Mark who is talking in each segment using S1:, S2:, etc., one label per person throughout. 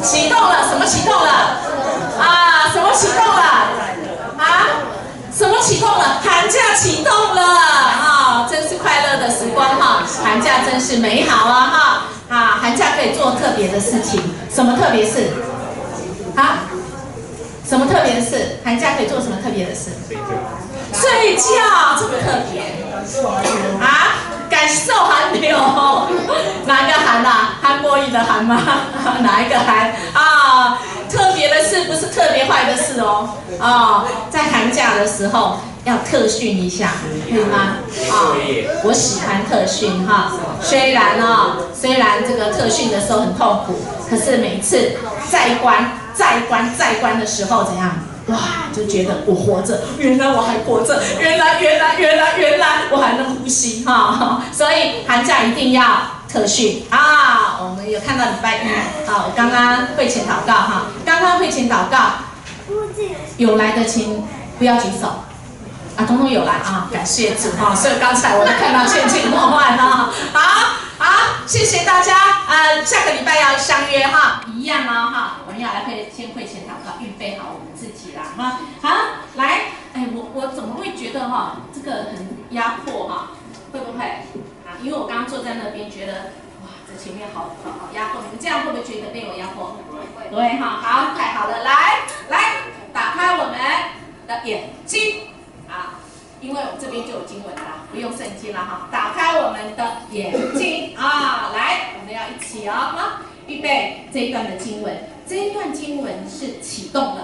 S1: 启动了，什么启动了？啊，什么启动了？啊，什么启动了？寒假启动了啊！真是快乐的时光哈，寒假真是美好啊哈！啊，寒假可以做特别的事情，什么特别事？啊？什么特别的事？寒假可以做什么特别的事？睡觉，这么特别啊！感受寒流，哪个寒啊？韩国语的寒吗？哪一个寒啊？特别的事不是特别坏的事哦。哦，在寒假的时候要特训一下，可以吗？啊，我喜欢特训哈。虽然这个特训的时候很痛苦，可是每次再关的时候怎样？哇，就觉得我活着，原来我还活着，原来我还能呼吸哈，所以寒假一定要特训啊！我们有看到礼拜一啊，我刚刚会前祷告哈，有来的请不要举手啊，通通有来啊，感谢主哈，所以刚才我都看到千千万万哈，好，谢谢大家下个礼拜要相约哈，一样哦哈，我们要来先会前祷告，预备好我们自己啦哈，好，来，我怎么会觉得哈这个很压迫哈，会不会啊？因为我刚刚坐在那边觉得哇，这前面好压迫，你们这样会不会觉得被我压迫？对哈，好，太好了，来，打开我们的眼睛啊。因为我这边就有经文啦，不用圣经了哈。打开我们的眼睛啊，来，我们要一起哦，哈，预备这一段的经文。这一段经文是启动了，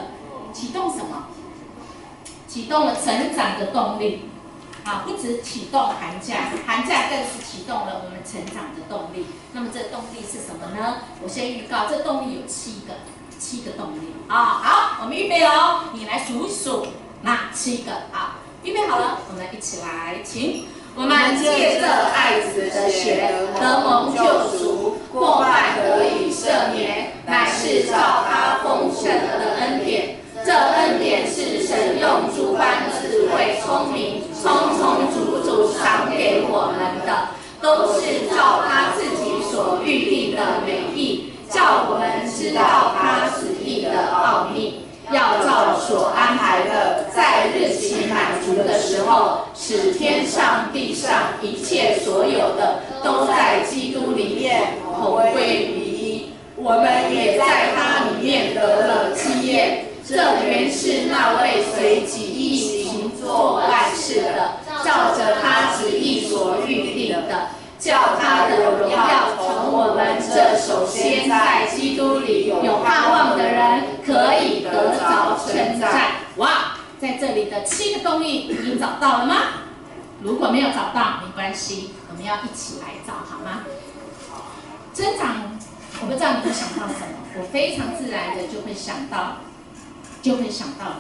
S1: 启动什么？启动了成长的动力啊，不止启动寒假更是启动了我们成长的动力。那么这个动力是什么呢？我先预告，这动力有7个动力啊。好，我们预备哦，你来数一数哪7个啊？预备好了，我们一起来，请我们借着爱子的血得蒙救赎，过犯得以赦免，乃是照他丰盛的恩典。这恩典是神用诸般智慧、聪明，充充足足赏给我们的，都是照他自己所预定的美意，叫我们知道他旨意的奥秘。要照所安排的，在日期满足的时候，使天上地上一切所有的，都在基督里面同归于一。我们也在他里面得了基业。这原是那位随己意行做万事的，照着他旨意所预定的，叫他的荣耀从我们这首先在基督里有盼望的人可以得着称赞。哇，在这里的7个动力已经找到了吗？如果没有找到没关系，我们要一起来找好吗？增长，我不知道你会想到什么，我非常自然的就会想到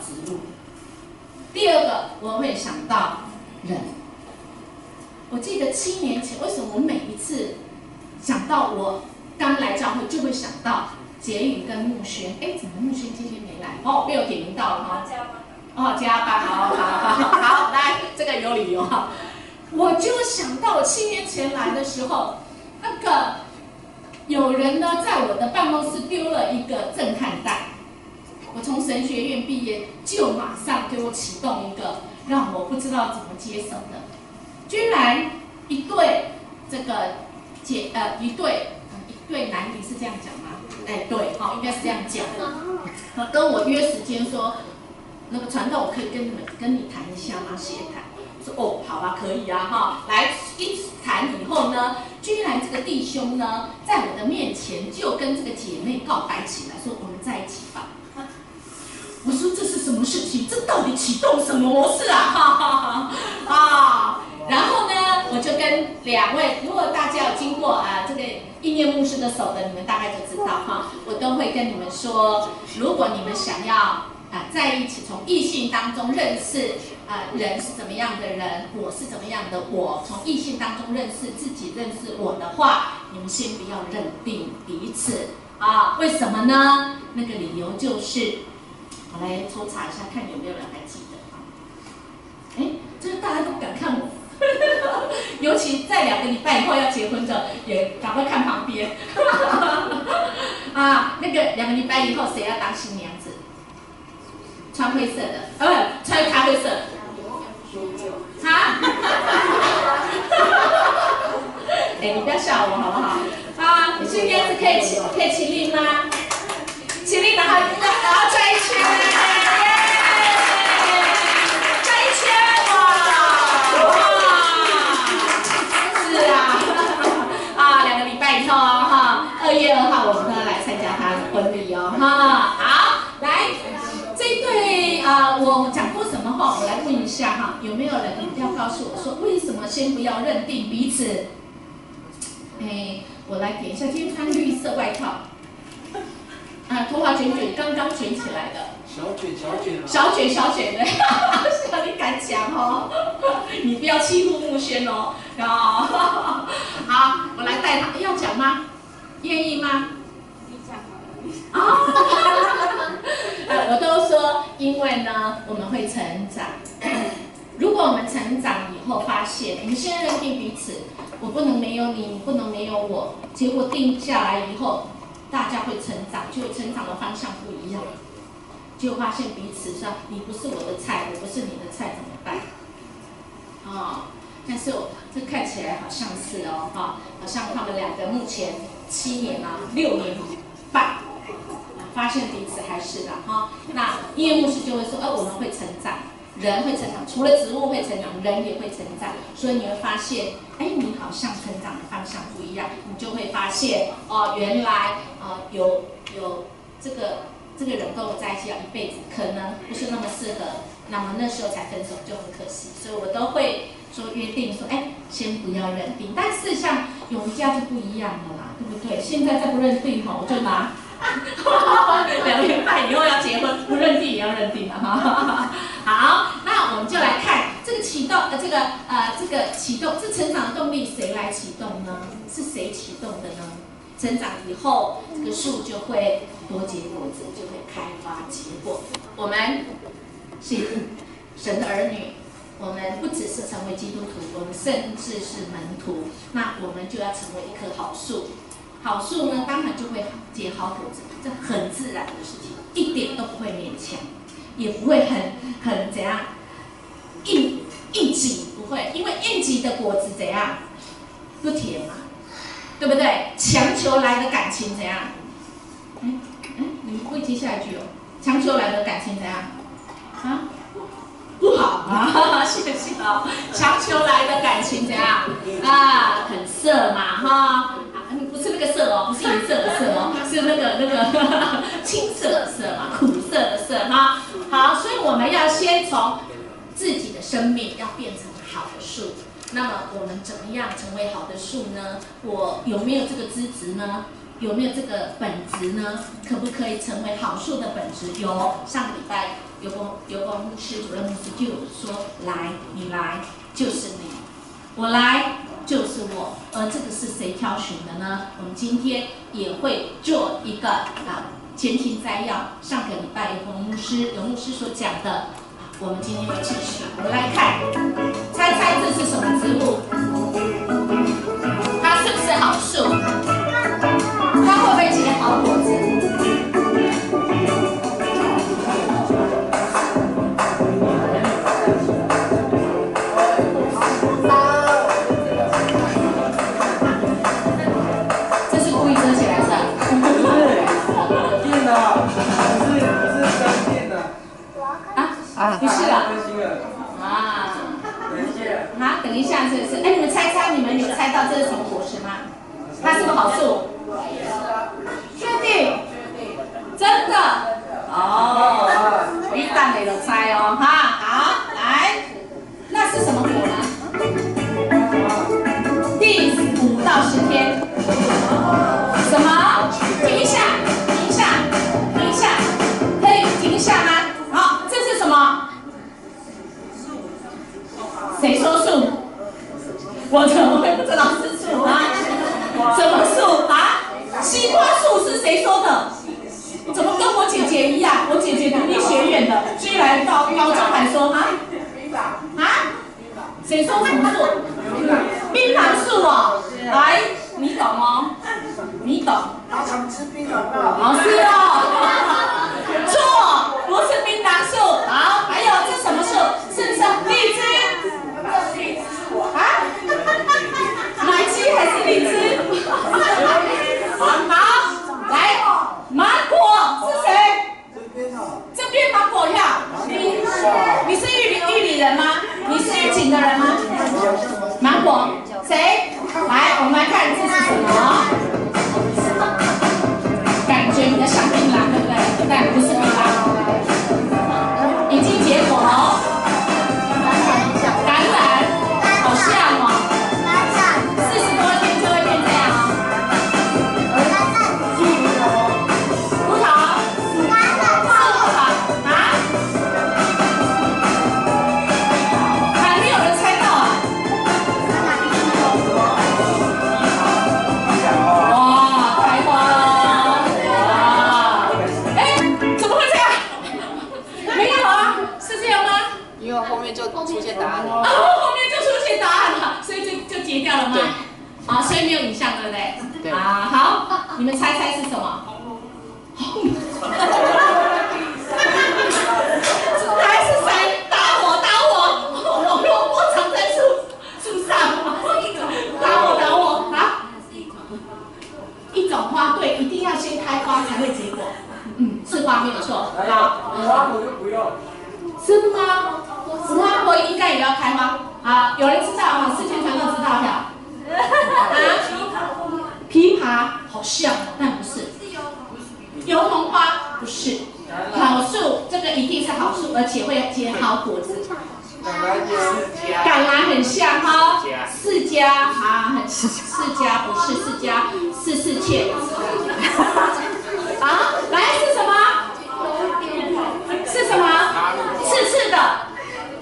S1: 植物。第二个我会想到人。我记得7年前，为什么我每一次想到我刚来教会就会想到杰宇跟木轩？怎么木轩今天没来？哦，被我点名到了哈。加班，好，来，这个有理由哈。我就想到我7年前来的时候，那个有人呢在我的办公室丢了一个震撼弹。我从神学院毕业，就马上给我启动一个让我不知道怎么接手的。居然一对男女是这样讲吗？对，应该是这样讲。跟我约时间说，那个传道我可以跟你谈一下吗？协谈。说哦，好吧，可以啊，哈。来一谈以后呢，居然这个弟兄呢，在我的面前就跟这个姐妹告白起来，说我们在一起吧。我说这是什么事情？这到底启动什么模式啊？然后呢，我就跟2位，如果大家有经过这个意念牧师的手的，你们大概就知道哈，我都会跟你们说，如果你们想要在一起，从异性当中认识人是怎么样的人，我是怎么样的我，从异性当中认识自己，认识我的话，你们先不要认定彼此为什么呢？那个理由就是，我来抽查一下，看有没有人还记得这个大家都不敢看我。尤其在2个礼拜以后要结婚的，也赶快看旁边。啊，那个2个礼拜以后谁要当新娘子？穿灰色的，穿咖啡色的。哈？哎，你不要笑我好不好？啊，新娘子可以起立吗？起立，然后转一圈，转一圈，哇！是啊，2个礼拜以后哈，2月2号我们都要来参加他的婚礼哦哈。好，来，这一对我讲过什么话？我来问一下哈，有没有人要告诉我说为什么先不要认定彼此？哎，我来点一下，今天穿绿色外套。头发卷卷，刚刚卷起来的。小卷的，小你敢讲哦？你不要欺负木轩哦。好，我来带他，要讲吗？愿意吗？你讲吧。我都说，因为呢，我们会成长。如果我们成长以后发现，我们现在认定彼此，我不能没有你，你不能没有我，结果定下来以后。大家会成长，就会成长的方向不一样，就发现彼此上你不是我的菜，我不是你的菜，怎么办？但是这看起来好像是哦，好像他们2个目前7年6年半，发现彼此还是的哈。那音乐牧师就会说，我们会成长，人会成长，除了植物会成长，人也会成长，所以你会发现，你好像成长的方向不一样，你就会发现原来有这个人跟我在一起要一辈子，可能不是那么适合，那么那时候才分手就很可惜，所以我都会说约定说，先不要认定，但事实上永嘉就不一样了啦，对不对？现在再不认定我就拿2年半以后要结婚，不认定也要认定了哈。好，那我们就来看这个启动这个启动，这成长的动力谁来启动呢？是谁启动的呢？成长以后，这个树就会多结果子，就会开花结果。我们是神的儿女，我们不只是成为基督徒，我们甚至是门徒。那我们就要成为一棵好树。好树呢，当然就会结好果子，这很自然的事情，一点都不会勉强，也不会很怎样硬挤，不会，因为硬挤的果子怎样不甜嘛，对不对？强求来的感情怎样？你们会接下一句哦。强求来的感情怎样？不好啊，谢谢哦。强求来的感情怎样？很涩嘛，哈。不是那个色哦，不是颜色的色哦，是那个青色的色嘛，苦涩的涩哈。好，所以我们要先从自己的生命要变成好的树。那么我们怎么样成为好的树呢？我有没有这个资质呢？有没有这个本质呢？可不可以成为好树的本质？有，上个礼拜有个牧师主任牧师就有说，来，你来就是你，我来。就是我，而这个是谁挑选的呢？我们今天也会做一个前情摘要。上个礼拜有牧师所讲的，我们今天会继续。我们来看，猜猜这是什么植物？它是不是好树？它会不会结好果子？不是了等一下，是不是？你们猜猜，你们有猜到这是什么果实吗？它是不是好树？确定？真的？你等你就猜哦，好，来，那是什么果呢？第5到10天。什么？停一下，可以停一下吗？好，这是什么？谁说树？我怎么会不知道是树啊？什么树啊？西瓜树是谁说的？怎么跟我姐姐一样？我姐姐读医学院的，居然到高中还说谁说什么树？槟榔树哦，来，你懂哦，你懂。
S2: 他常吃槟榔啊。
S1: 哦，是哦。错，不是槟榔树。好，还有这什么树？是不是荔枝？啊？奶鸡还是荔枝？好，来，芒果是谁？这边芒果呀，你是玉里人吗？你是玉井的人吗？芒果，谁？来，我们来看这是什么？感觉比较像槟榔，对不对？但不是槟榔，已经结果了。橄榄，好像哦。40多天就会变这样哦。葡萄，啊？还没有人猜到啊！哇，开花了！哇，哎，怎么会这样？没有啊，是这样吗？
S3: 因为后面就出现答案了。
S1: 哦，后面就出现答案了，所以就结掉了吗？
S3: 对。
S1: 啊，所以没有影像，对不对？
S3: 对。
S1: 啊，好，你们猜猜是什么？还是谁？打我！我藏在树上，打我！啊！一种花，对，一定要先开花才会结果。是花没有错。好，
S2: 无花果就不用。
S1: 是吗？无花果应该也要开花。好，有人知道吗？4千传都知道呀。枇杷好像，但不是。油桐花不是。好树，这个一定是好树，而且会结好果子。橄榄很像哈，释迦啊，释迦不是释迦，是世界。啊，来是什么？是什么？刺的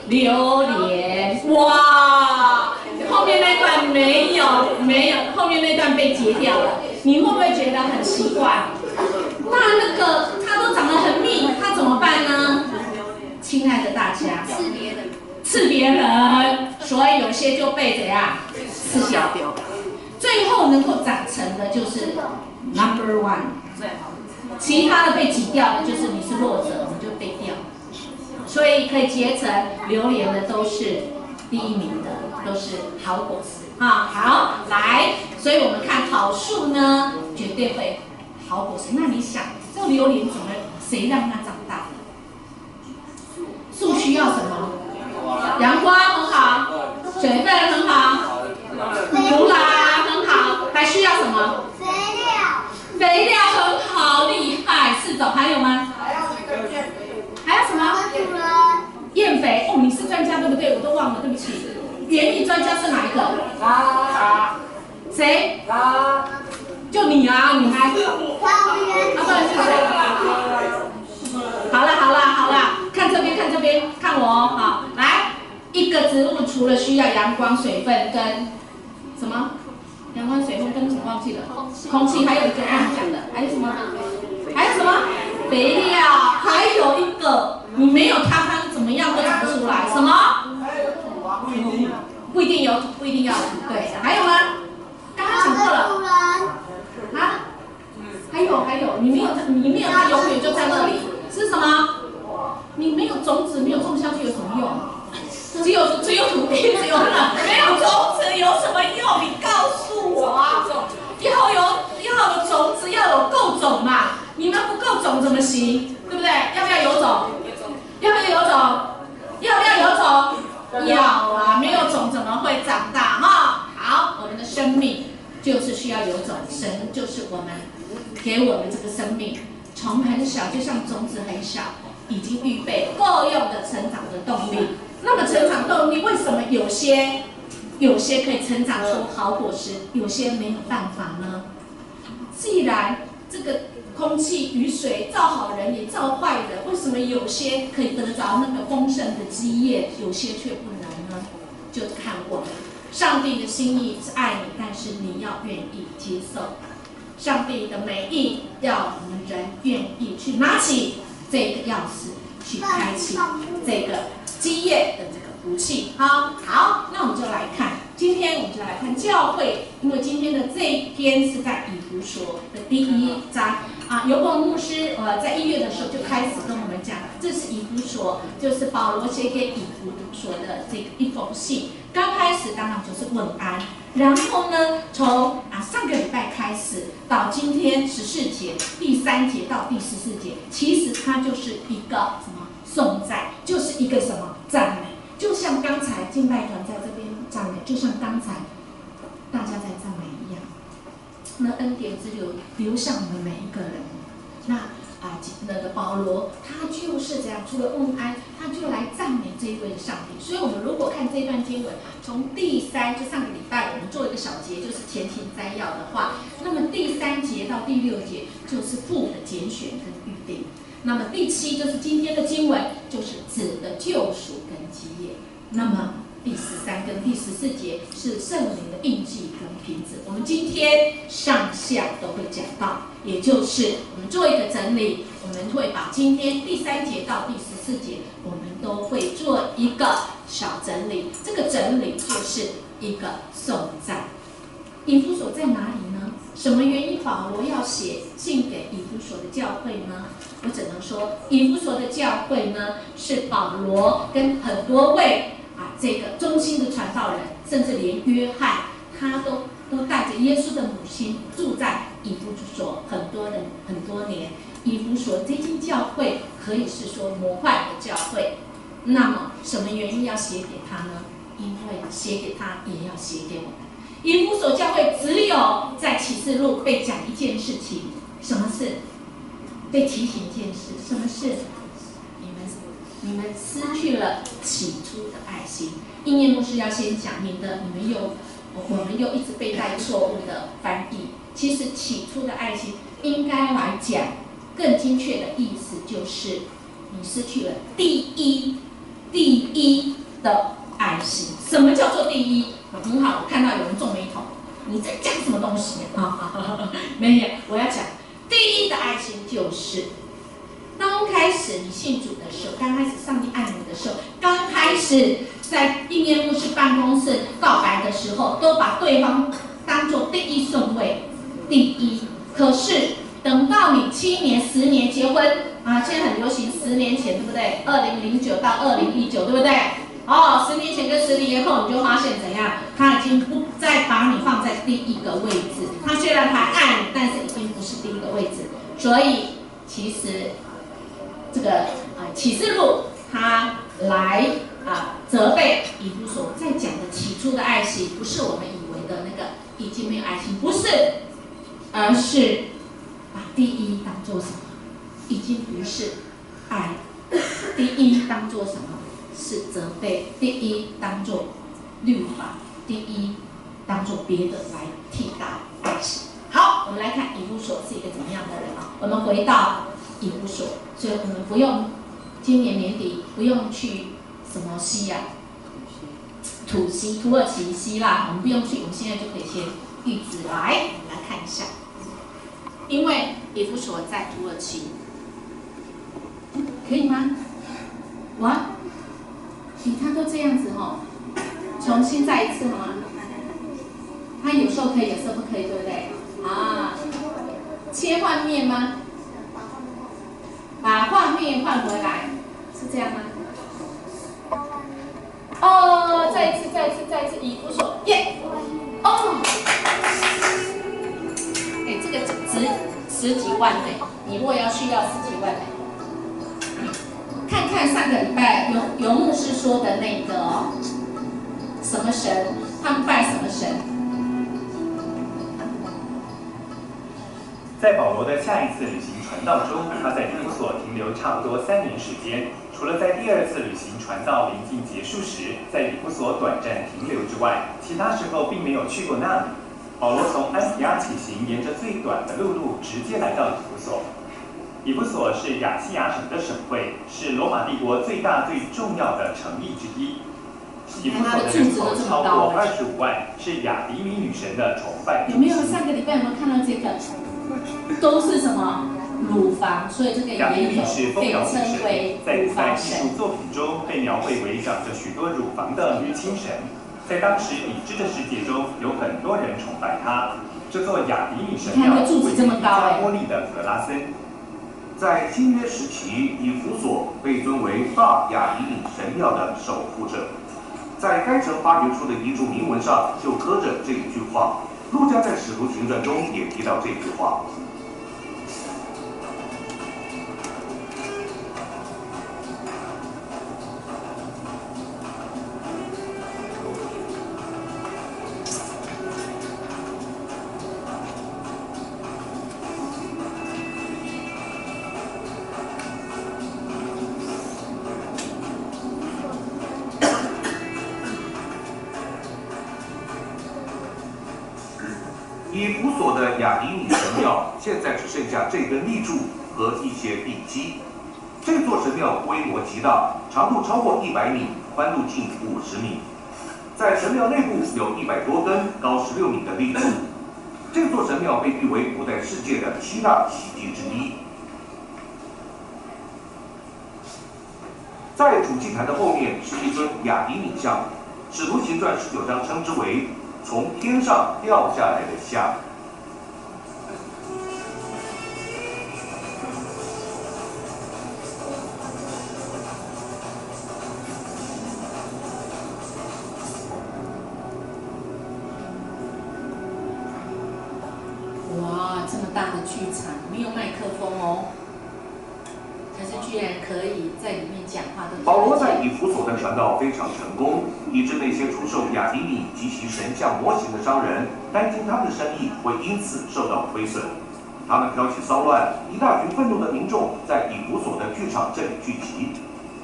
S1: 榴莲。哇，后面那段没有，后面那段被截掉了。你会不会觉得很奇怪？那个它都长得很密，它怎么办呢？亲爱的大家，刺别人，所以有些就被怎样刺消掉了。最后能够长成的就是 number one， 其他的被挤掉的就是你是弱者，你就被掉。所以可以结成榴莲的都是第1名的，都是好果实啊。好，来，所以我们看好树呢，绝对会好果实。那你想，这个榴莲怎么谁让它长大？树需要什么？阳光很好，水分很好，土壤很好，还需要什么？肥料很好，厉害，4种，还有吗？还有什么？厌肥哦，你是专家对不对？我都忘了，对不起。园艺专家是哪一个？谁？就你啊，你还？不然是谁？好了，看这边，看我哦，好，来，一个植物除了需要阳光、水分跟什么？阳光、水分跟什么忘记了？空气，还有一个忘讲的，还有什么？肥料，还有一个，你没有它怎么样都长不出来？什么？不一定有土，不一定要土，对，还有吗？刚刚讲过了。啊？还有，你没有它永远就在那里，是什么？你没有种子，没有种下去有什么用？只有土地，只有没有种子有什么用？你告诉我啊！要有种子，要有够种嘛。你们不够种怎么行？对不对？要不要有种？要不要有种？要啊！没有种怎么会长大哈？好，我们的生命就是需要有种，神就是我们给我们这个生命，从很小就像种子很小，已经预备够用的成长的动力。那么成长动力为什么有些可以成长出好果实，有些没有办法呢？既然这个空气、雨水造好人也造坏人，为什么有些可以得着那个丰盛的基业，有些却不能呢？就看我们，上帝的心意是爱你，但是你要愿意接受。上帝的美意要我们人愿意去拿起这个钥匙，去开启这个基业的这个福气。好，那我们就来看。今天我们就来看教会，因为今天的这一篇是在以弗所的第1章啊。尤伯牧师在1月的时候就开始跟我们讲，这是以弗所，就是保罗写给以弗所的这个一封信。刚开始当然就是问安，然后呢，从上个礼拜开始到今天14节第3节到第14节，其实它就是一个什么颂赞，就是一个什么赞美。就像刚才敬拜团在这边赞美，就像刚才大家在赞美一样，那恩典之流流向我们每一个人。那个保罗他就是这样，除了问安，他就来赞美这一位的上帝。所以，我们如果看这段经文，从第3就上个礼拜我们做一个小节，就是前情摘要的话，那么第3节到第6节就是父的拣选跟预定。那么第7就是今天的经文，就是子的救赎跟基业。那么第13跟第14节是圣灵的印记跟凭子。我们今天上下都会讲到，也就是我们做一个整理，我们会把今天第3节到第14节，我们都会做一个小整理。这个整理就是一个颂赞。以弗所在哪里呢？什么原因保罗要写信给以弗所的教会呢？我只能说，以弗所的教会呢，是保罗跟很多位这个忠心的传道人，甚至连约翰，他都带着耶稣的母亲住在以弗所很多年。以弗所这间教会可以是说魔幻的教会。那么什么原因要写给他呢？因为写给他也要写给我们。以弗所教会只有在启示录被讲一件事情，什么事？被提醒一件事，什么事？你们失去了起初的爱心。应验牧师要先讲，免得我们又一直被带错误的翻译。其实起初的爱心应该来讲，更精确的意思就是你失去了第一的爱心。什么叫做第一？很好，我看到有人皱眉头，你在讲什么东西啊？没有，我要讲第一的爱心就是刚开始你信主的时候，刚开始上帝爱你的时候，刚开始在应验牧师办公室告白的时候，都把对方当作第一顺位，第一。可是等到你7年、10年结婚现在很流行10年前，对不对？2009到2019，对不对？10年前跟10年后，你就发现怎样？他已经不再把你放在第一个位置。他虽然还爱你，但是已经不是第一个位置。所以其实这个启示录他来责备以弗所在讲的起初的爱心，不是我们以为的那个已经没有爱心，不是，而是把第一当作什么？已经不是爱，第一当作什么？是责备，第一当作律法，第一当作别的来替代爱心。好，我们来看以弗所是一个怎么样的人我们回到以弗所，所以我们不用今年年底不用去什么西土耳其、希腊，我们不用去，我们现在就可以先预知来，我们来看一下，因为以弗所在土耳其，可以吗？他都这样子重新再一次吗？他有时候可以，有时候不可以，对不对？切换面吗？把画面换回来，是这样吗？再一次，以弗所，耶！这个值10几万你如果要需要10几万看看上个礼拜有牧师说的那个什么神，他们拜什么神？
S4: 在保罗的下一次旅行传道中，他在以弗所停留差不多3年时间。除了在第2次旅行传道临近结束时，在以弗所短暂停留之外，其他时候并没有去过那里。保罗从安提阿起行，沿着最短的路直接来到以弗所。以弗所是亚细亚省的省会，是罗马帝国最大最重要的城邑之一。以弗所的人口超过25万，是亚迪米女神的崇拜中心。
S1: 有没有上个礼拜有没有看到这个？都是什么乳房，所以这个也有被称为乳房神。
S4: 在艺术作品中被描绘为长着许多乳房的女清神。在当时已知的世界中，有很多人崇拜他。这座雅迪米神庙位于伊加波利的格拉森。
S5: 在新约时期，以弗所被尊为大雅迪米神庙的守护者。在该城发掘出的一处铭文上就刻着这一句话。路加在《使徒行传》中也提到这句话。以弗所的雅迪米神庙现在只剩下这根立柱和一些地基。这座神庙规模极大，长度超过100米，宽度近50米。在神庙内部有100多根高16米的立柱。这座神庙被誉为古代世界的7大奇迹之一。在主祭坛的后面是一尊雅迪米像，《使徒行传》19章称之为从天上掉下来的像。
S1: 哇，这么大的剧场，没有麦克风哦，可是居然可以在里面讲话的。
S5: 保罗在以弗所的传道非常成功，以致那些出售雅迪米及其神像模型的商人担心他们的生意会因此受到亏损。他们挑起骚乱，一大群愤怒的民众在以弗所的剧场这里聚集。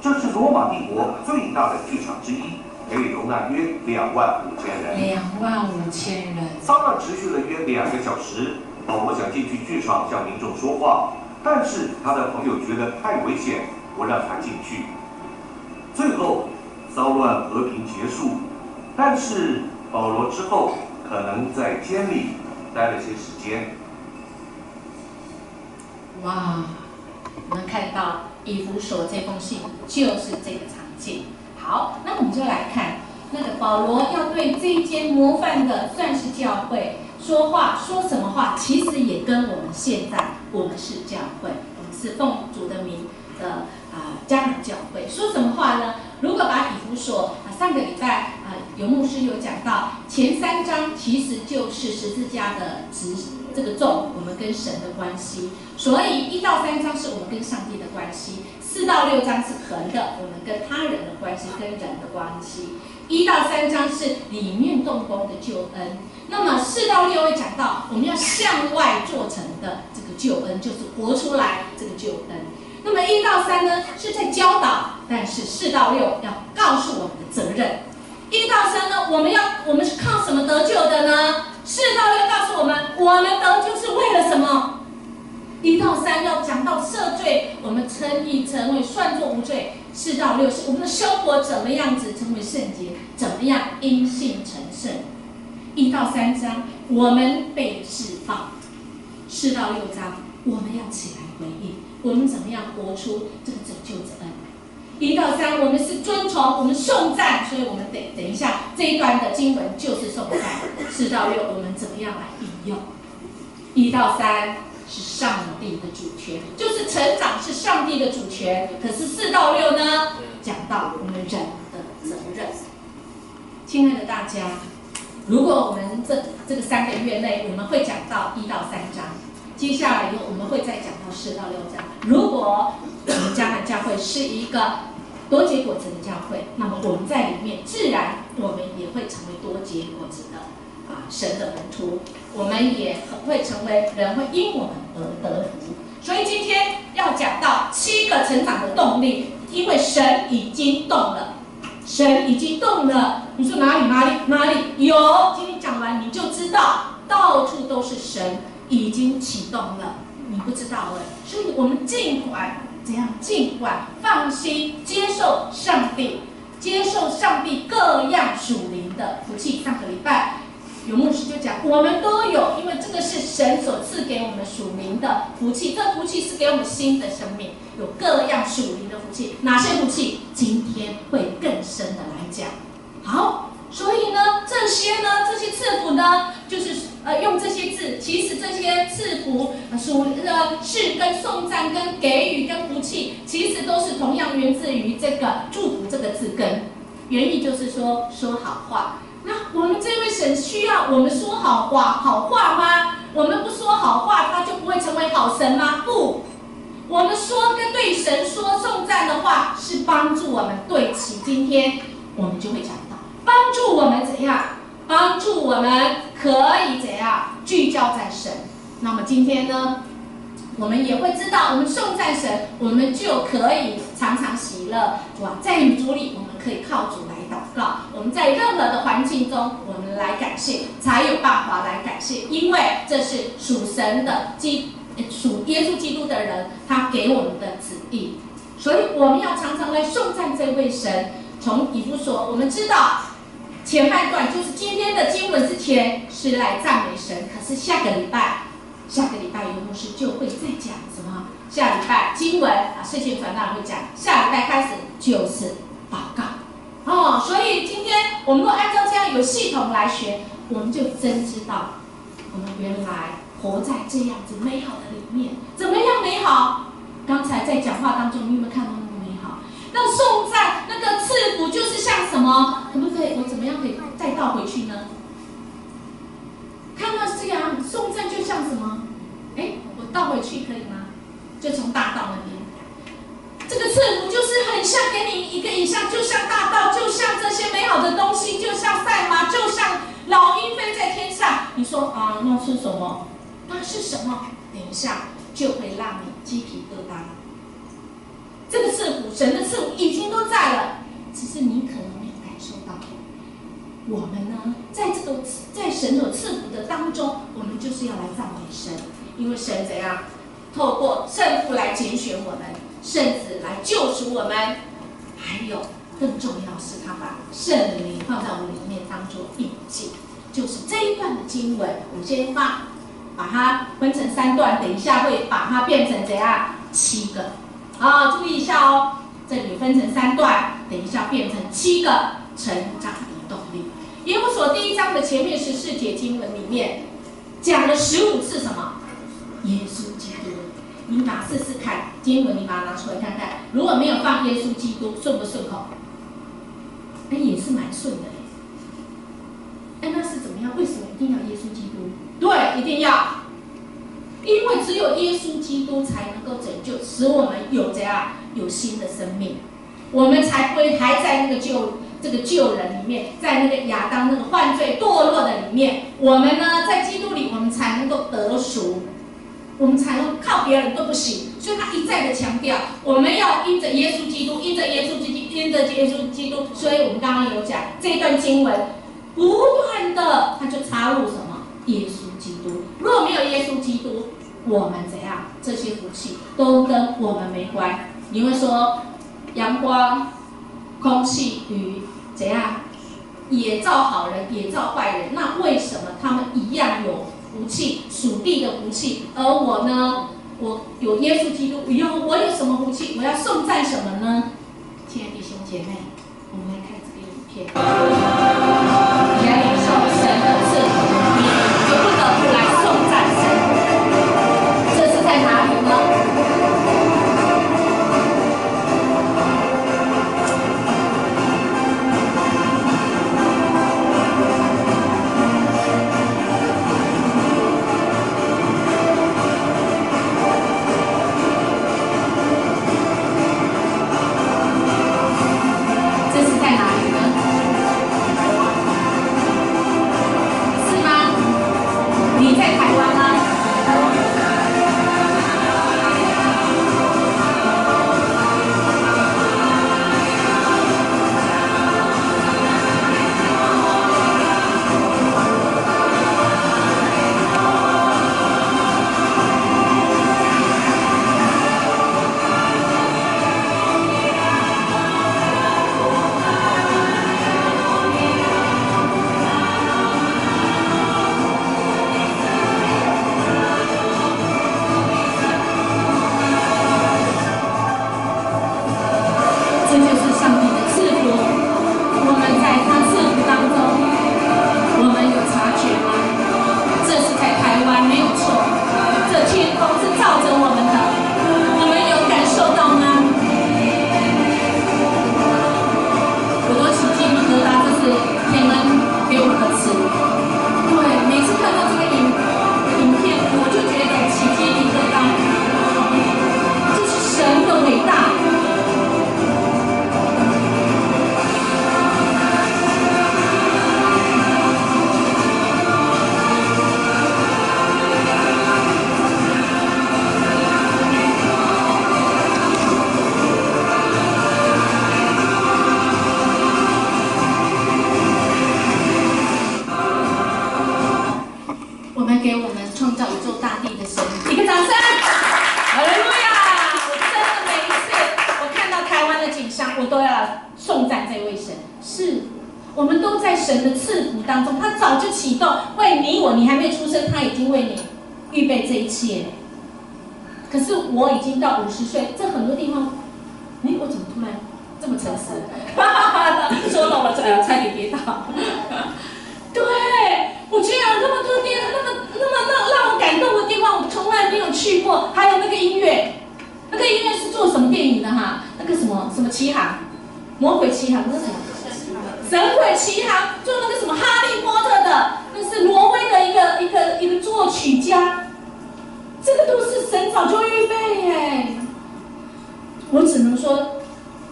S5: 这是罗马帝国最大的剧场之一，可以容纳约25000人。
S1: 25000人。
S5: 骚乱持续了约2个小时。保罗想进去剧场向民众说话，但是他的朋友觉得太危险，不让他进去。最后，骚乱和平结束，但是保罗之后可能在监里待了些时间。
S1: 哇，我们看到以弗所这封信就是这个场景。好，那我们就来看那个保罗要对这一间模范的算是教会说话，说什么话，其实也跟我们现在我们是教会，我们是奉主的名的迦南教会，说什么话呢？如果把以弗所上个礼拜有牧师有讲到，前3章其实就是十字架的这个重，我们跟神的关系，所以1到3章是我们跟上帝的关系，4到6章是横的，我们跟他人的关系，跟人的关系。1到3章是里面动工的救恩，那么4到6会讲到我们要向外做成的这个救恩，就是活出来这个救恩。那么1到3呢是在教导，但是4到6要告诉我们的责任。1到3呢，我们是靠什么得救的呢？4到6告诉我们，我们得救是为了什么？1到3要讲到赦罪，我们称义成为算作无罪。4到6是我们的生活怎么样子成为圣洁，怎么样因信成圣。1到3章我们被释放，4到6章我们要起来回应，我们怎么样活出这个拯救之恩。1到3我们是遵从，我们颂赞，所以我们等一下这一段的经文就是颂赞。4到6我们怎么样来应用？1到3是上帝的主权，就是成长是上帝的主权。可是4到6呢，讲到我们人的责任。亲爱的大家，如果我们这个3个月内，我们会讲到1到3章，接下来以后我们会再讲到4到6章。如果我们迦南教会是一个多结果子的教会，那么我们在里面自然我们也会成为多结果子的神的门徒，我们也会成为人会因我们而得福。所以今天要讲到7个成长的动力，因为神已经动了，神已经动了。你说哪里有？今天讲完你就知道，到处都是神已经启动了，你不知道所以我们尽管放心接受上帝，接受上帝各样属灵的福气。上个礼拜有牧师就讲，我们都有，因为这个是神所赐给我们属灵的福气，这福气是给我们新的生命，有各样属灵的福气。哪些福气？今天会更深的来讲。好，所以呢，这些赐福呢，就是用这些字，其实这些赐福是跟颂赞、跟给予、跟福气，其实都是同样源自于这个祝福这个字根，原意就是说好话。那我们这位神需要我们说好话吗？我们不说好话，他就不会成为好神吗？不，我们说跟对神说颂赞的话，是帮助我们对齐。今天我们就会讲到，帮助我们怎样？帮助我们可以怎样聚焦在神。那么今天呢，我们也会知道，我们颂赞神，我们就可以常常喜乐。哇，在主里，我们可以靠主来祷告。我们在任何的环境中，我们来感谢，才有办法来感谢，因为这是属神的属耶稣基督的人，他给我们的旨意。所以我们要常常来颂赞这位神。从以弗所，我们知道前半段就是今天的经文之前是来赞美神，可是下个礼拜有牧师就会再讲什么？下礼拜经文世界传道会讲，下礼拜开始就是祷告所以今天我们若按照这样有系统来学，我们就真知道我们原来活在这样子美好的里面。怎么样美好？刚才在讲话当中，你有没有看到那么美好？那颂赞、那个赐福，就是像什么？可不可以？我怎么样可以再倒回去呢？看到这样，颂赞就像什么？我倒回去可以吗？就从大道那边。这个赐福就是很像给你一个影像，就像大道，就像这些美好的东西，就像赛马，就像老鹰飞在天上。你说那是什么？那是什么？等一下就会让你鸡皮疙瘩。这个赐福，神的赐福已经都在了，只是你可能没有感受到。我们呢，在神所赐福的当中，我们就是要来赞美神，因为神怎样透过圣父来拣选我们，圣子来救赎我们，还有更重要是他把圣灵放在我们里面当作印记。就是这一段的经文，我们先把它分成3段，等一下会把它变成怎样7个。注意一下哦，这里分成3段，等一下变成7个成长的动力。以弗所第1章的前面14节经文里面讲了15次什么？耶稣基督。你把试试看，经文你把它拿出来看看，如果没有放耶稣基督，顺不顺口？也是蛮顺的。那是怎么样？为什么一定要耶稣基督？对，一定要。因为只有耶稣基督才能够拯救，使我们有怎样有新的生命，我们才不会还在那个旧人里面，在那个亚当那个犯罪堕落的里面。我们呢，在基督里，我们才能够得赎，我们才能靠别人都不行。所以他一再的强调，我们要因着耶稣基督，因着耶稣基督。所以我们刚刚有讲这一段经文，不断的他就插入什么？耶稣基督。若没有耶稣基督，我们怎样？这些福气都跟我们没关。你会说，阳光、空气、雨怎样？也造好人，也造坏人。那为什么他们一样有福气，属地的福气，而我呢？我有耶稣基督，我有什么福气？我要颂赞什么呢？亲爱的弟兄姐妹，我们来看这个影片。你来领受神的赐福，你就不得不来颂赞神。这是在哪里呢？这是在哪里呢？是，我们都在神的赐福当中，他早就启动，为你我，你还没出生，他已经为你预备这一切。可是我已经到50岁，在很多地方，我怎么突然这么诚实？说到我差点跌倒。对，我居然有那么多地，那让我感动的地方，我从来没有去过。还有那个音乐，那个音乐是做什么电影的哈？那个什么奇航，魔鬼奇航，那是什么？神鬼奇航，做那个什么哈利波特的，那是挪威的一个作曲家。这个都是神早就预备耶。我只能说，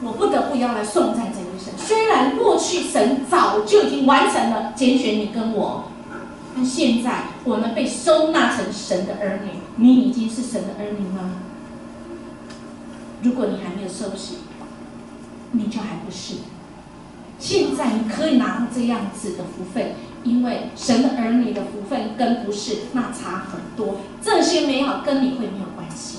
S1: 我不得不要来颂赞这位神。虽然过去神早就已经完成了拣选你跟我，但现在我们被收纳成神的儿女。你已经是神的儿女吗？如果你还没有受洗，你就还不是。现在你可以拿到这样子的福分，因为神的儿女的福分跟不是那差很多。这些美好跟你会没有关系。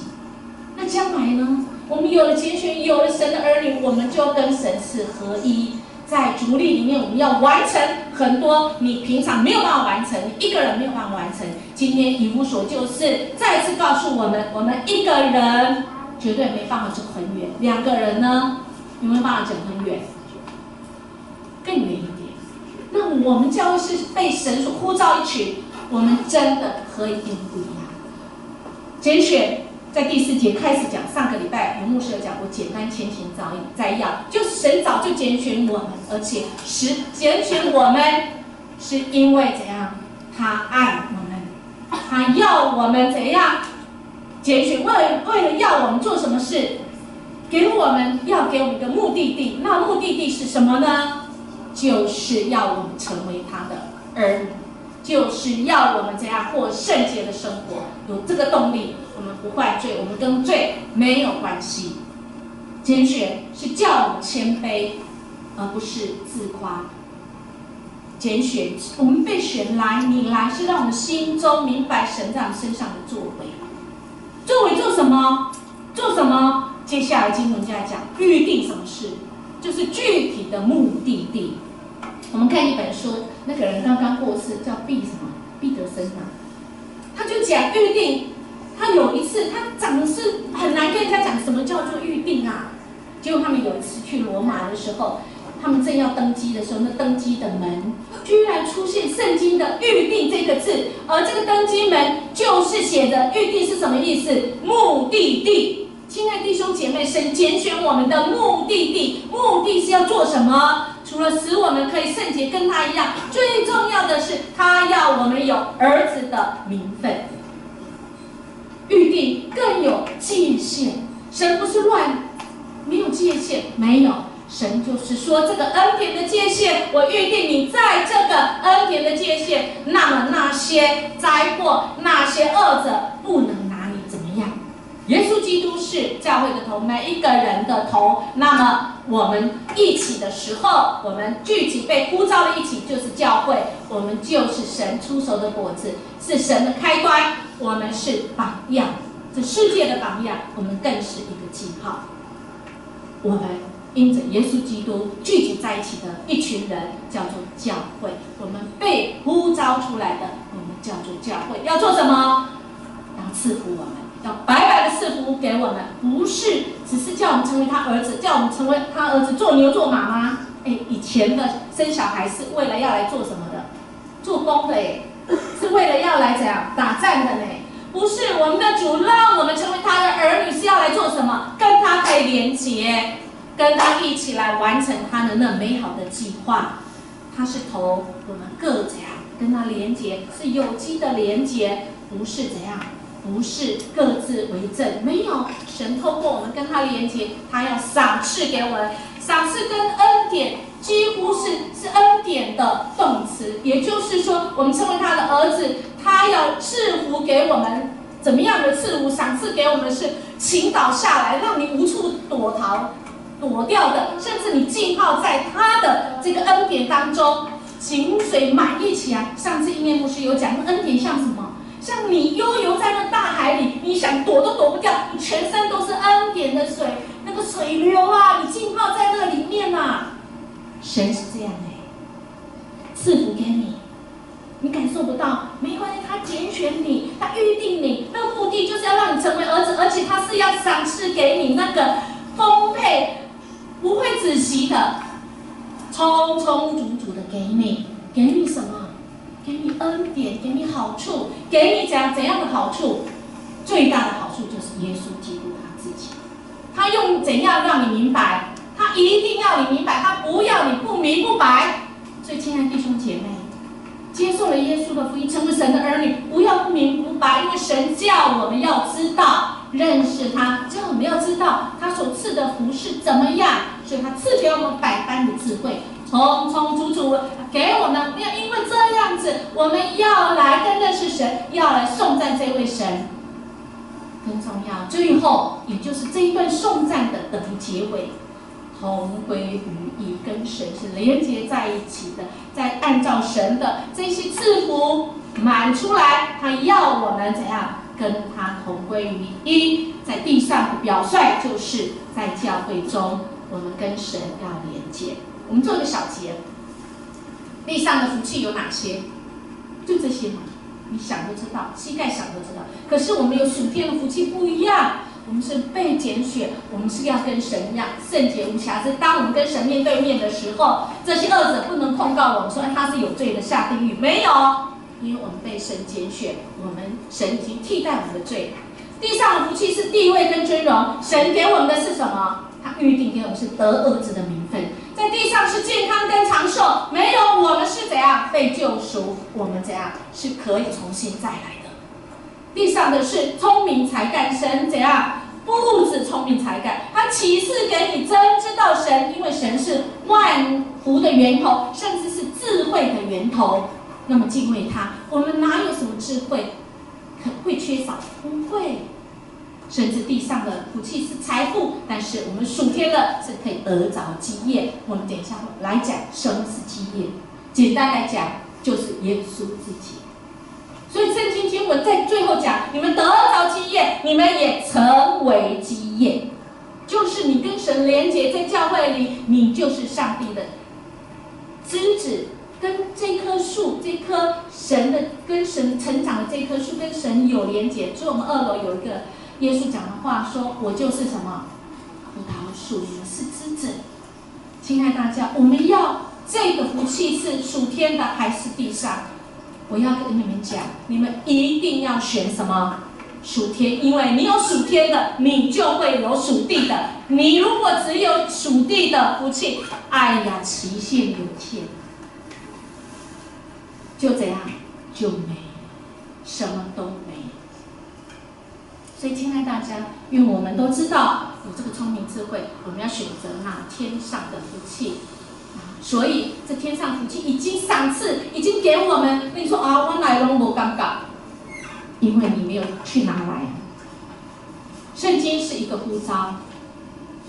S1: 那将来呢？我们有了拣选，有了神的儿女，我们就跟神是合一。在主力里面，我们要完成很多你平常没有办法完成，你一个人没有办法完成。今天以弗所就是再次告诉我们，我们一个人绝对没办法走很远，两个人呢，有没有办法走很远？更远一点。那我们教会是被神所呼召一群，我们真的和一定不一样。拣选在第4节开始讲，上个礼拜我们牧师有讲过，简单前情摘要，就是神早就拣选我们，而且拣选我们是因为怎样？他爱我们，他要我们怎样？拣选为了要我们做什么事？给我们一个目的地，那目的地是什么呢？就是要我们成为他的儿女，就是要我们怎样过圣洁的生活。有这个动力，我们不犯罪，我们跟罪没有关系。拣选是叫我们谦卑，而不是自夸。拣选，我们被选来，你来，是让我们心中明白神在我们身上的作为。作为做什么？做什么？接下来经文就来讲预定什么事，就是具体的目的地。我们看一本书，那个人刚刚过世，叫毕得森啊，他就讲预定。他有一次，他讲的是很难跟人家讲什么叫做预定啊。结果他们有一次去罗马的时候，他们正要登基的时候，那登基的门居然出现圣经的预定这个字，而这个登基门就是写的预定是什么意思？目的地。亲爱的弟兄姐妹，神拣选我们的目的地，目的是要做什么？除了使我们可以圣洁跟他一样，最重要的是他要我们有儿子的名分。预定更有界限，神不是乱，没有界限，没有。神就是说，这个恩典的界限，我预定你在这个恩典的界限，那么那些灾祸、那些恶者不能拿你怎么样。耶稣基督是教会的头，每一个人的头。那么我们一起的时候，我们聚集被呼召的一起，就是教会，我们就是神出手的果子，是神的开端，我们是榜样，这世界的榜样，我们更是一个记号。我们因着耶稣基督聚集在一起的一群人，叫做教会。我们被呼召出来的，我们叫做教会。要做什么？要赐福我们。要白白的赐福给我们，不是只是叫我们成为他儿子，叫我们成为他儿子做牛做马吗？以前的生小孩是为了要来做什么的？做工的是为了要来怎样打仗的呢？不是，我们的主让我们成为他的儿女是要来做什么？跟他可以连结，跟他一起来完成他的那美好的计划。他是头，我们各怎样跟他连结，是有机的连结，不是怎样。不是各自为政，没有。神透过我们跟他连接，他要赏赐给我们。赏赐跟恩典几乎是恩典的动词，也就是说，我们成为他的儿子，他要赐福给我们。怎么样的赐福？赏赐给我们是倾倒下来，让你无处躲逃、躲掉的，甚至你浸泡在他的这个恩典当中，井水满溢起来。上次音乐牧师有讲，恩典像什么？像你悠游在那大海里，你想躲都躲不掉，你全身都是恩典的水，那个水流啊，你浸泡在那里面啊。神是这样赐福给你，你感受不到没关系，他拣选你，他预定你，那个目的就是要让你成为儿子，而且他是要赏赐给你那个丰沛、不会止息的、充充足足的给你，给你什么？给你恩典，给你好处，给你怎样的好处？最大的好处就是耶稣基督他自己，他用怎样让你明白？他一定要你明白，他不要你不明不白。所以，亲爱的弟兄姐妹，接受了耶稣的福音，成为神的儿女，不要不明不白，因为神叫我们要知道、认识他，叫我们要知道他所赐的福是怎么样，所以他赐给我们百般的智慧，充充足足给我们。因为这样子，我们要来更认识神，要来颂赞这位神。更重要，最后也就是这一段颂赞的等于结尾。同归于一，跟神是连接在一起的，再按照神的这些赐福满出来，他要我们怎样跟他同归于一。在地上的表率就是在教会中，我们跟神要连接。我们做一个小结，地上的福气有哪些？就这些嘛，你想都知道，膝盖想都知道。可是我们有属天的福气不一样。我们是被拣选，我们是要跟神一样圣洁无瑕疵。当我们跟神面对面的时候，这些恶者不能控告我们说他是有罪的下地狱，没有，因为我们被神拣选，我们神已经替代我们的罪。地上的福气是地位跟尊荣，神给我们的是什么？他预定给我们是得儿子的名分。在地上是健康跟长寿，没有我们是怎样被救赎，我们怎样是可以重新再来的。地上的是聪明才干，神怎样？不止聪明才干，他启示给你真知道神，因为神是万福的源头，甚至是智慧的源头。那么敬畏他，我们哪有什么智慧会缺少？不会。甚至地上的福气是财富，但是我们属天的是可以得着基业。我们等一下来讲什么是基业，简单来讲就是耶稣自己。所以圣经经文在最后讲，你们得着基业，你们也成为基业，就是你跟神连结，在教会里，你就是上帝的枝子，跟这棵树，这棵神的跟神成长的这棵树，跟神有连结。所以我们2楼有一个耶稣讲的话说：“我就是什么葡萄树，你们是枝子。”亲爱大家，我们要这个福气是属天的还是地上？我要跟你们讲，你们一定要选什么？属天，因为你有属天的，你就会有属地的。你如果只有属地的福气，哎呀，期限有限，就这样就没了，什么都没有。所以，亲爱大家，因为我们都知道有这个聪明智慧，我们要选择那天上的福气。所以，这天上福气已经赏赐，已经给我们。你说啊，我来拢无感觉，因为你没有去拿来。圣经是一个呼召，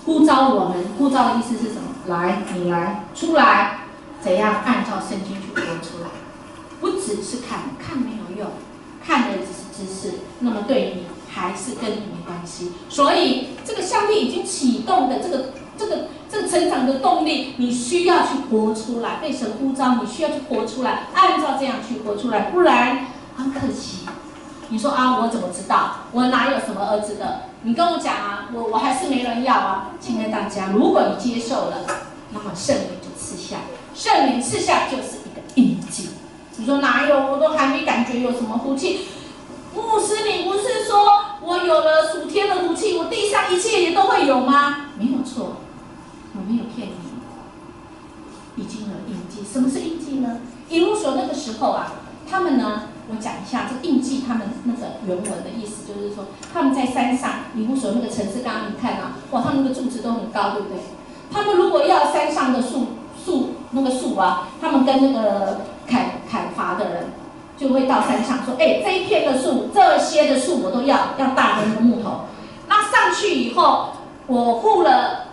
S1: 呼召我们。呼召的意思是什么？来，你来，出来，怎样按照圣经去活出来？不只是看，看没有用，看的只是知识，那么对你还是跟你没关系。所以，这个上帝已经启动的这个成长的动力，你需要去活出来。被神呼召，你需要去活出来，按照这样去活出来，不然很可惜。你说啊，我怎么知道？我哪有什么儿子的？你跟我讲啊，我还是没人要啊。亲爱的大家，如果你接受了，那么圣灵就赐下，圣灵赐下就是一个印记。你说哪有？我都还没感觉有什么福气。牧师，你不是说我有了属天的福气，我地上一切也都会有吗？没有错，我没有骗你，已经有印记。什么是印记呢？以弗所那个时候啊，他们呢，我讲一下这印记，他们那个原文的意思就是说，他们在山上，以弗所那个城市，刚刚你看啊，哇，他们那个柱子都很高，对不对？他们如果要山上的树啊，他们跟那个砍伐的人就会到山上说，哎，这一片的树，这些的树我都要大的那个木头。那上去以后，我付了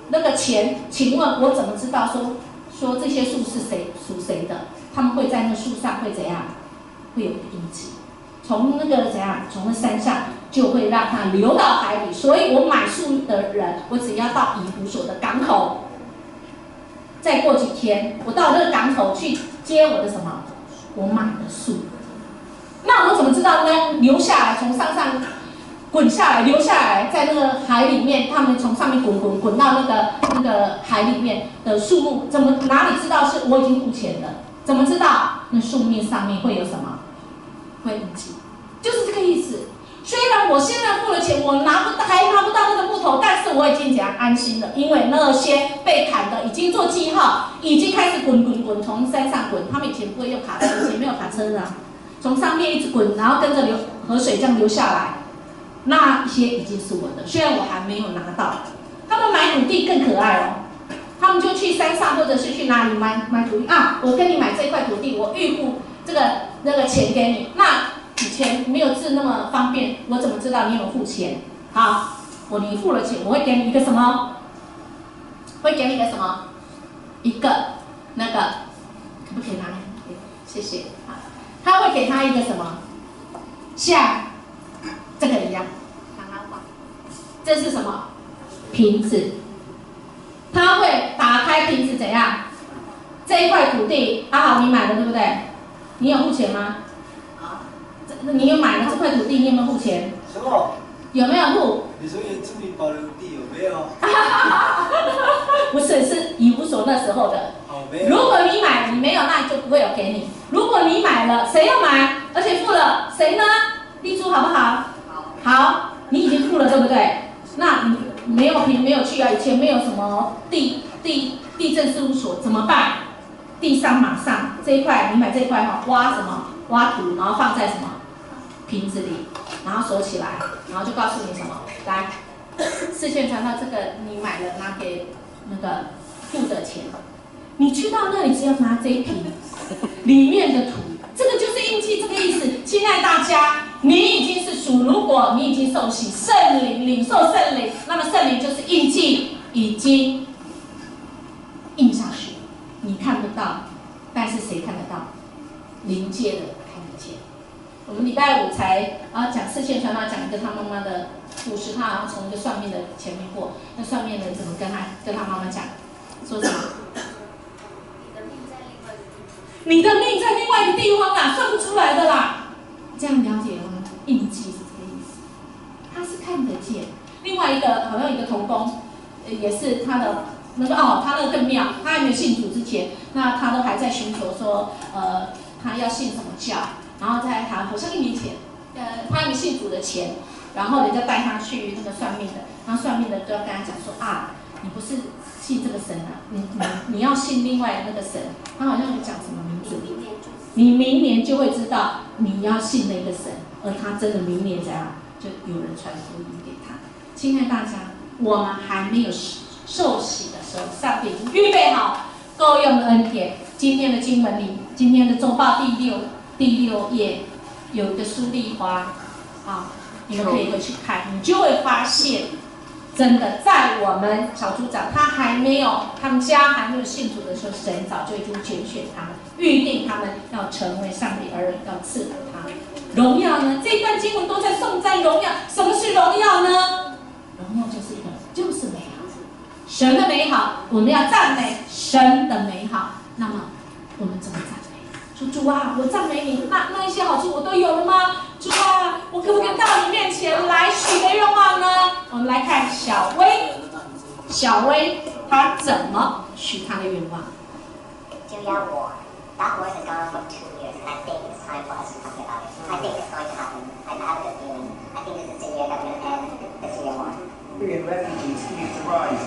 S1: 那个钱，请问我怎么知道说这些树是属谁的？他们会在那树上会怎样？会有个印记，从那个怎样，从那山上就会让它流到海里。所以我买树的人，我只要到以弗所的港口，再过几天，我到这个港口去接我的什么？我买的树。那我怎么知道呢？流下来，从山上滚下来，流下来，在那个海里面，他们从上面滚到那个海里面的树木，哪里知道是我已经付钱了？怎么知道？那树面上面会有什么？会印记，就是这个意思。虽然我现在付了钱，我还拿不到那个木头，但是我已经怎样安心了，因为那些被砍的已经做记号，已经开始滚，从山上滚。他们以前不会用卡车，以前没有卡车啊，从上面一直滚，然后跟着河水这样流下来。那一些已经是我的，虽然我还没有拿到。他们买土地更可爱哦，他们就去山上或者是去哪里买土地啊？我跟你买这块土地，我预付那个钱给你。那以前没有字那么方便，我怎么知道你有付钱？好，你付了钱，我会给你一个什么？会给你一个什么？一个那个，可不可以拿？谢谢。好，他会给他一个什么？像这个一样。这是什么？瓶子。他会打开瓶子怎样？这一块土地，好，你买了对不对？你有付钱吗？你有买了这块土地，你有没有付钱？
S2: 什么？
S1: 有没有付？
S2: 你说原住民保留地有没有？
S1: 不是，是以弗所那时候的。
S2: 哦，没有。
S1: 如果你买了，你没有，那就不会有给你。如果你买了，谁要买？而且付了，谁呢？地主好不好？好，你已经付了，对不对？那你没有去啊？以前没有什么地政事务所，怎么办？地上马上这一块，你买这一块哈，挖什么？挖土，然后放在什么瓶子里，然后锁起来，然后就告诉你什么？来，视线传到这个你买了，拿给那个付的钱。你去到那里，只要拿这一瓶里面的土，这个就是印记，这个意思。亲爱大家，你已经是属，如果你已经受洗圣灵，领受圣灵，那么圣灵就是印记，已经印上去，你看不到，但是谁看得到？灵界的看得见。我们礼拜5才讲视线传道，讲一个他妈妈的故事，他好像从一个算命的前面过，那算命的怎么跟他妈妈讲？说什么？你的命在另外一个地方啦，算不出来的啦。这样了解吗？印记是这个意思，他是看得见。另外一个好像一个童工，也是他的他那个更妙，他还没有信主之前，那他都还在寻求说，他要信什么教，然后在他好像1年前，他还没信主的前，然后人家带他去那个算命的，然后算命的就要跟他讲说你不是信这个神啊，你要信另外那个神，他好像有讲什么名字，你明年就会知道你要信那个神，而他真的明年怎样，就有人传福音给他。亲爱大家，我们还没有受洗的时候，上帝已经预备好够用的恩典。今天的经文里，今天的周报第6页有一个苏丽花，你们可以回去看，你就会发现，真的在我们小组长他们家还没有信主的时候，神早就已经拣选他们，预定他们要成为上帝儿女，要赐福他们。荣耀呢？这段经文都在颂赞荣耀。什么是荣耀呢？荣耀就是美好，神的美好，我们要赞美神的美好。那么我们怎么赞美？说主啊，我赞美你，那一些好处我都有了吗？主啊，我可不可以到你面前来许个愿望呢？我们来看小薇她怎么许她的愿望。
S6: Syria war. That war has gone on for 2 years, and I think it's time for us to talk about it. I think it's going to happen. I have a good feeling. I think that the Syria government and the Syria war.
S2: Syrian refugees need to rise.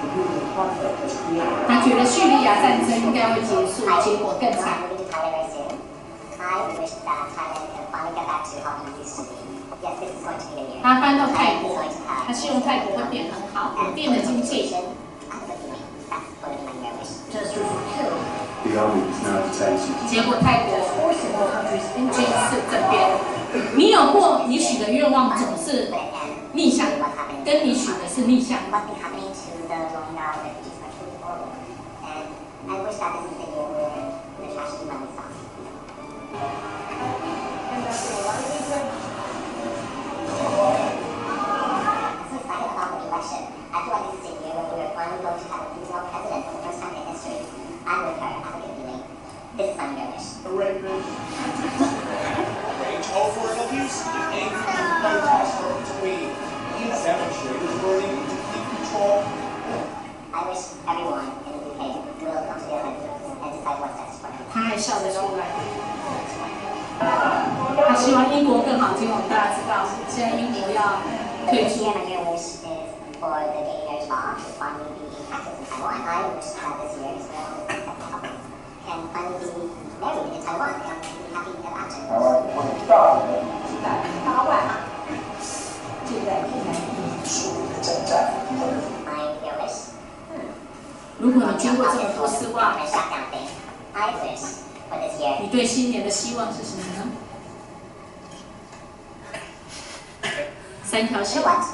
S2: The brutal conflict has created.
S1: 他觉得叙利亚战争应该会结束，结果更惨。
S6: Moving to Thailand very soon. I wish that Thailand can finally get back to how it used to be. Yes, this is going to be a year.
S1: 他搬到泰国，他希望泰国会变很好，稳定的经济。
S6: I have a good feeling. That's going to be my year wish.
S2: Protesters were killed.
S7: The army is now detention.
S1: 结果泰国军事政变。你许的愿望总是逆向，跟你许的是逆向。
S6: What's been happening to the Rohingya refugees are truly horrible. And I wish that this is the year where the tragedy finally stops. I'm so excited about the election. I feel like this is a year where we're finally going to have a female president for the first time in history. I'm with her. I have a good feeling. This is under your wish.
S2: A rapist.
S8: Rage over an abusive anger and protest between these demonstrators learning to keep control.
S6: I wish everyone in the UK will come to their senses and decide what's best for them.
S1: 他还笑得出来。他希望英国更好，结果大家知道，现在英国要退
S6: This
S1: 出
S6: year, my dear wish is for the gay marriage law to finally be in practice in Taiwan. I wish that this year Israel can finally be married in Taiwan and be happy ever after.
S2: 台湾伟大的
S1: 八万啊，就在越南。
S2: 属于征战。
S6: My dear wish.
S1: 如果你经过这么多失望，
S6: I wish for this year.
S1: 你对新年的希望是什么呢？三条
S6: You
S1: 线
S6: know。what?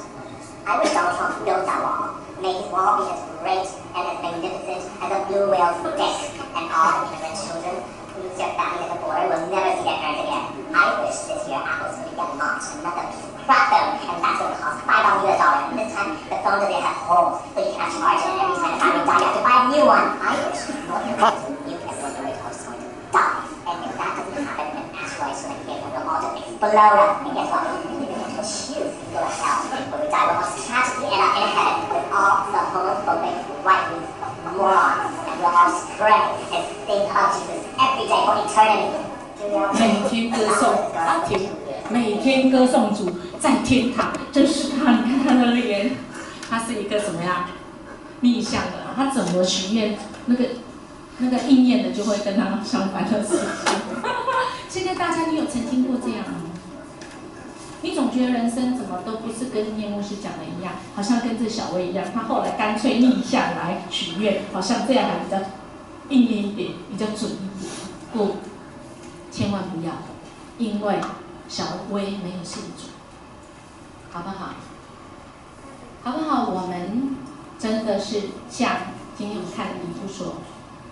S6: I wish Donald Trump built that wall. May his wall be as great and as magnificent as a blue whale's dick, and all the immigrant children who lose their family at the border will never see their parents again. I wish this year Apple's would get launched and let them crack them, and that's going to cost $5 US. And this time, the phone doesn't have holes, so you cannot charge it every time the battery dies. You have to buy a new one. I wish more people knew everyone the rate is going to die. And if that doesn't happen, then asteroids will hit and we'll all just explode. And guess what? Choose to go to hell, but we die almost tragically and are in heaven with all the homophobic, right-wing morons, and we'll all spread and think of Jesus every day for eternity.
S1: 每天歌颂天，每天歌颂主在天堂，真是他，你看他的脸，他是一个怎么样逆向的？他怎么许愿，那个应验的就会跟他相反的事情。现在大家，你有曾经过这样吗？你总觉得人生怎么都不是跟叶牧师讲的一样，好像跟这小薇一样，他后来干脆逆向来许愿，好像这样还比较应验一点，比较准一点。不，千万不要，因为小薇没有信主，好不好？好不好？我们真的是像今天我们看的以弗所，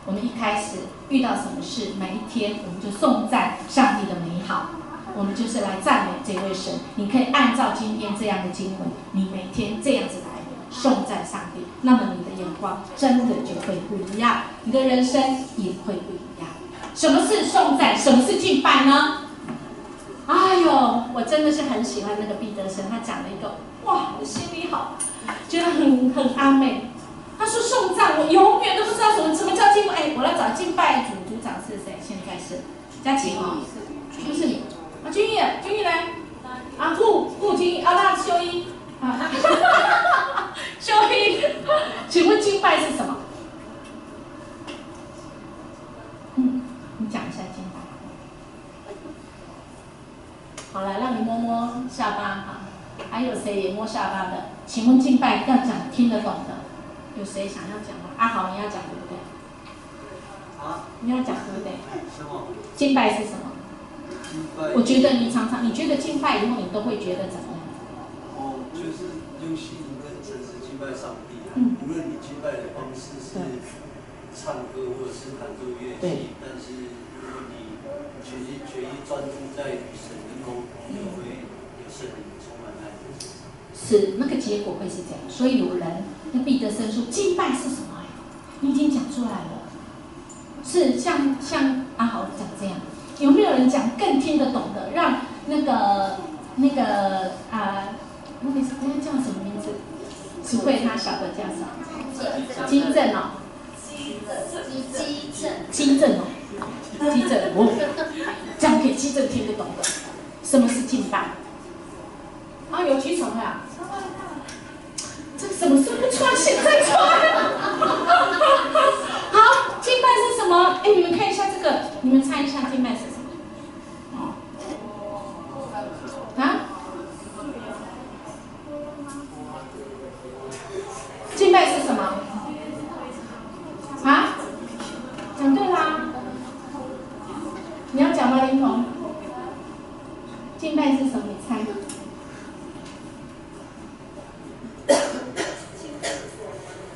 S1: 我们一开始遇到什么事，每一天我们就颂赞上帝的美好。我们就是来赞美这位神，你可以按照今天这样的经文，你每天这样子来颂赞上帝，那么你的眼光真的就会不一样，你的人生也会不一样。什么是颂赞？什么是敬拜呢？哎呦，我真的是很喜欢那个毕德生，他讲了一个，哇，我心里好，觉得很安慰。他说颂赞，我永远都不知道什么叫敬拜。哎，我来找敬拜组长是谁？现在是嘉琪哦，是不是你？啊，君毅来，啊，顾君毅，啊，那修一，啊，修一，请问敬拜是什么？你讲一下敬拜。好了，让你摸摸下巴哈。还有谁也摸下巴的？请问敬拜要讲听得懂的，有谁想要讲吗？阿豪，你要讲对不对？
S9: 啊？
S1: 你要讲对不对？
S9: 什么？
S1: 敬拜是什么？我觉得你常常，你觉得敬拜以后，你都会觉得怎么样？
S9: 哦，就是用心灵跟诚实敬拜上帝。无论你敬拜的方式是唱歌或者是弹奏乐器，但是如果你全意专注在与神的沟通，就会有圣灵充满爱。
S1: 是那个结果会是这样，所以有人跟毕德生说，敬拜是什么呀？你已经讲出来了，是像阿豪讲这样。有没有人讲更听得懂的，让那个那个叫什么名字？只会他晓得叫啥？基正哦。基正哦，这样给基正听得懂的。什么是敬拜？啊，有举手呀？这什么时候不穿？现在穿。好，敬拜是什么？哎，你们看一下这个，你们猜一下敬拜是什么？啊？敬拜是什么？啊？讲对啦。你要讲吗，林彤？敬拜是什么？你猜。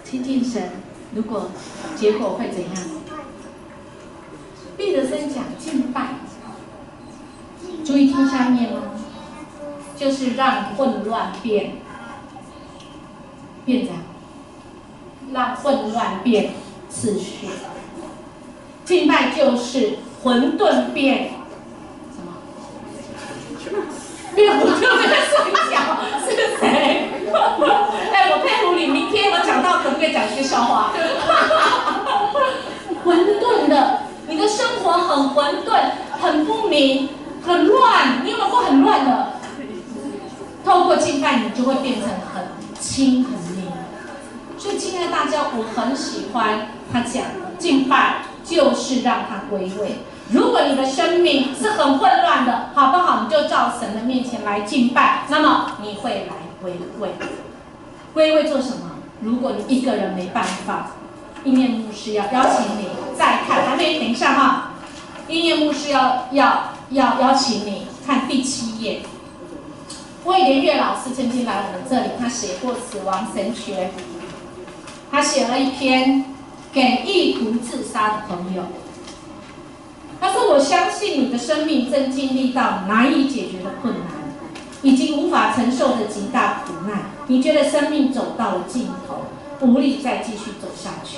S1: 亲近神，如果结果会怎样？毕德生讲敬拜，注意听下面哦，就是让混乱变怎样？让混乱变秩序。敬拜就是混沌变什么？变混沌变水饺是谁？哎，我佩服你，明天我讲到可不可以讲一个笑话？混沌的，你的生活很混沌，很不明，很乱。你有没有过很乱的？透过敬拜，你就会变成很清很明。所以，亲爱的大家，我很喜欢他讲的，敬拜就是让他归位。如果你的生命是很混乱的，好不好？你就到神的面前来敬拜，那么你会来归位。归位做什么？如果你一个人没办法，意念牧师要邀请你再看，还没，等一下哈。意念牧师要邀请你看第7页。魏连岳老师曾经来我们这里，他写过《死亡神学》，他写了一篇给意图自杀的朋友。他说：“我相信你的生命正经历到难以解决的困难，已经无法承受的极大苦难。你觉得生命走到了尽头，无力再继续走下去。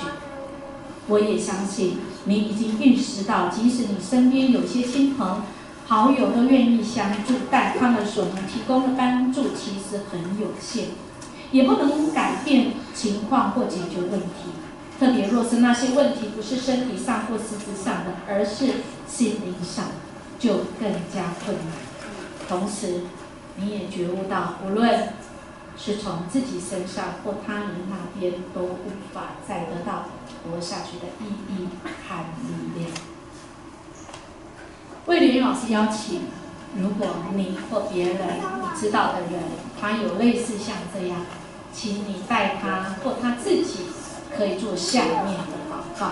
S1: 我也相信你已经意识到，即使你身边有些亲朋好友都愿意相助，但他们所能提供的帮助其实很有限，也不能改变情况或解决问题。特别若是那些问题不是身体上或实质上的，而是心灵上，就更加困难。同时，你也觉悟到，无论是从自己身上或他人那边，都无法再得到活下去的意义和力量。”魏连岳老师邀请，如果你或别人你知道的人，他有类似像这样，请你带他或他自己可以做下面的祷告。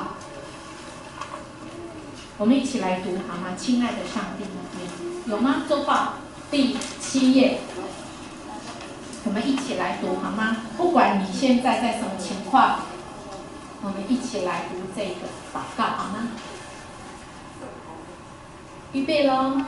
S1: 我们一起来读好吗？亲爱的上帝那边有吗？周报第7页，我们一起来读好吗？不管你现在在什么情况，我们一起来读这个祷告好吗？预备咯，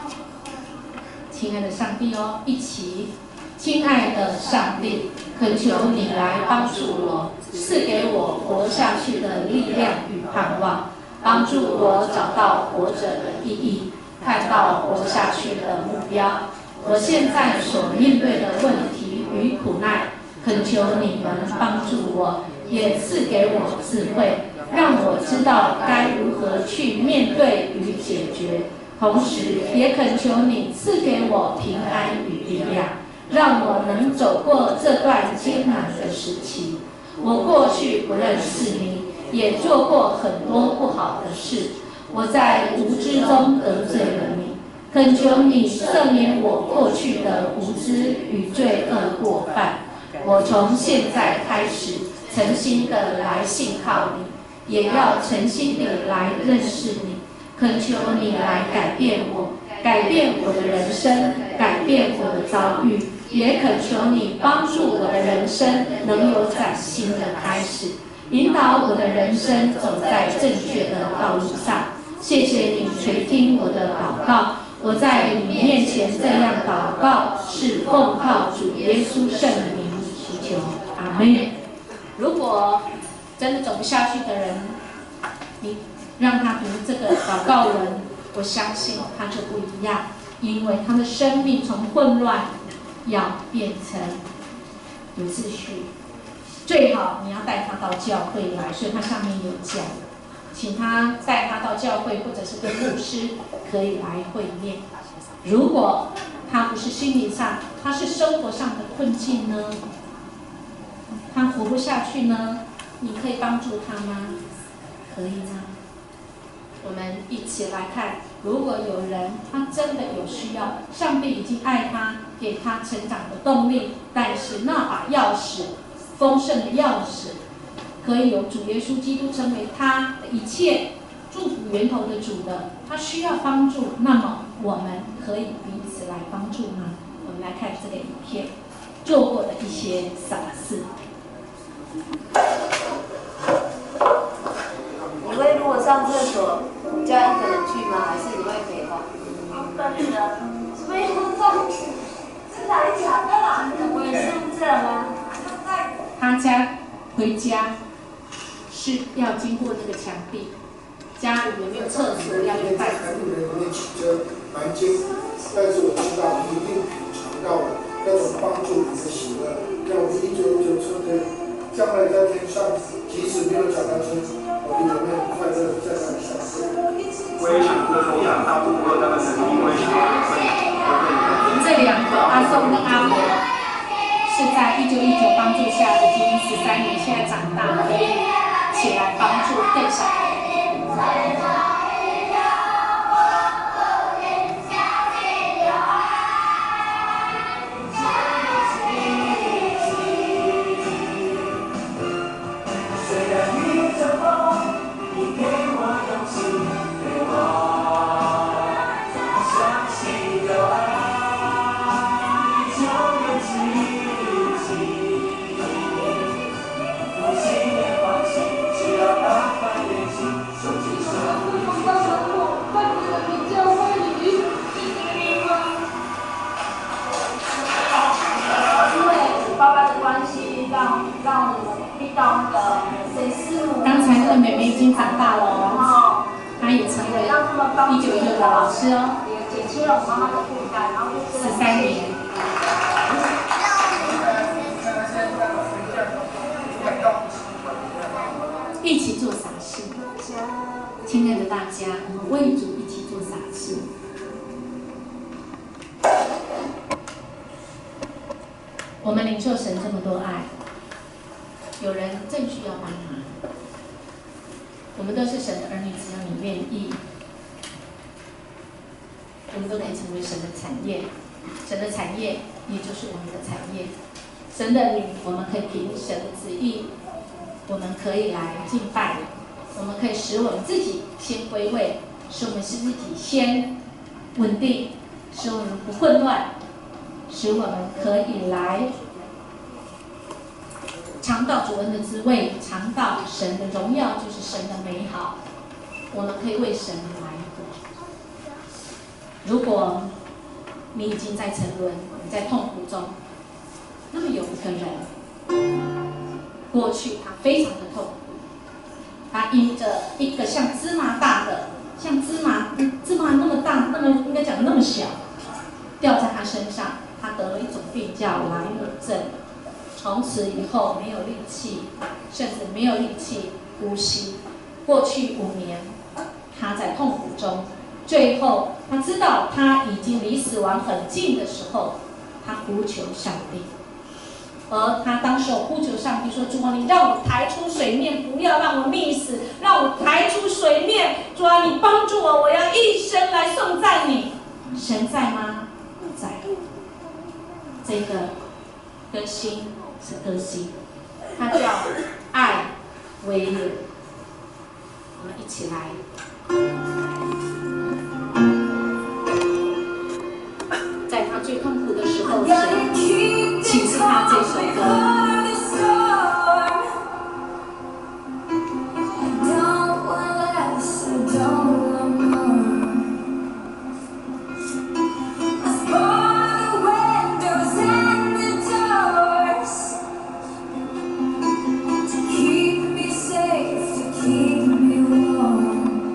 S1: 亲爱的上帝哦，一起，亲爱的上帝，恳求你来帮助我，赐给我活下去的力量与盼望，帮助我找到活着的意义，看到活下去的目标。我现在所面对的问题与苦难，恳求你们帮助我，也赐给我智慧，让我知道该如何去面对与解决。同时，也恳求你赐给我平安与力量，让我能走过这段艰难的时期。我过去不认识你，也做过很多不好的事，我在无知中得罪了你。恳求你赦免我过去的无知与罪恶过犯。我从现在开始，诚心的来信靠你，也要诚心地来认识你。恳求你来改变我，改变我的人生，改变我的遭遇，也恳求你帮助我的人生能有崭新的开始，引导我的人生走在正确的道路上。谢谢你垂听我的祷告，我在你面前这样祷告，是奉靠主耶稣圣名祈求，阿们。如果真的走不下去的人，你让他读这个祷告文，我相信他就不一样，因为他的生命从混乱要变成有秩序。最好你要带他到教会来，所以他上面有讲，请他带他到教会，或者是跟牧师可以来会面。如果他不是心理上，他是生活上的困境呢？他活不下去呢？你可以帮助他吗？可以吗？我们一起来看，如果有人他真的有需要，上帝已经爱他，给他成长的动力，但是那把钥匙，丰盛的钥匙，可以由主耶稣基督成为他的一切祝福源头的主的，他需要帮助，那么我们可以彼此来帮助吗？我们来看这个影片，做过的一些傻事。
S10: 你会如果上厕所叫一个人去吗？还是你会陪同？
S11: 跟着，所以是来讲的啦。我也是这样啊。他
S1: 回家是要经过那个墙壁，家里有没有厕所要用袋子。
S12: 里面骑着南京，但是我知道你一定品尝到了那种帮助你的喜乐，让我们1919车队将来在天上，即使没有脚踏车，我们有没有快乐在那里相会？
S2: 我也想过分享大部分他们是因为
S1: 这两个阿松跟阿伯是在1919帮助下已经13年，现在长大可以起来帮助更小的人。刚才那个妹妹已经长大了哦，她也成为1919的老师哦，
S11: 也减轻了我妈妈的负担，然后
S1: 13年。一起做傻事，亲爱的大家，我们为主一起做傻事。我们领受神这么多爱，有人正需要帮忙。我们都是神的儿女，只要你愿意，我们都可以成为神的产业。神的产业也就是我们的产业。神的女，我们可以凭神的旨意，我们可以来敬拜，我们可以使我们自己先归位，使我们使自己先稳定，使我们不混乱，使我们可以来尝到主恩的滋味，尝到神的荣耀，就是神的美好。我们可以为神来活。如果你已经在沉沦，你在痛苦中，那么有一个人，过去他非常的痛苦，他因着一个像芝麻大的，像芝麻那么大，那么应该讲那么小，掉在他身上，他得了一种病叫莱姆症。从此以后没有力气，甚至没有力气呼吸。过去5年，他在痛苦中，最后他知道他已经离死亡很近的时候，他呼求上帝。而他当时呼求上帝说：“主啊，你让我抬出水面，不要让我溺死，让我抬出水面。主啊，你帮助我，我要一生来颂赞你。”神在吗？不在。这个歌星是歌星，他叫艾薇儿。我们一起来。在他最痛苦的时候，神启示他这首歌。
S11: Keep me safe, to keep me warm.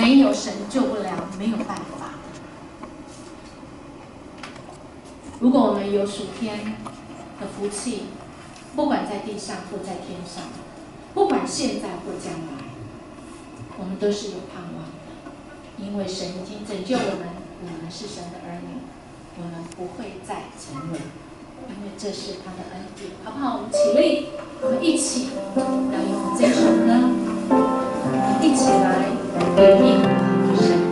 S1: 没有神救不了，没有办法。如果我们有属天的福气，不管在地上或在天上，不管现在或将来，我们都是有盼望的，因为神已经拯救我们，我们是神的儿女，我们不会再沉沦，因为这是他的恩典，好不好？我们起立，我们一起要用这首歌，一起来回应神。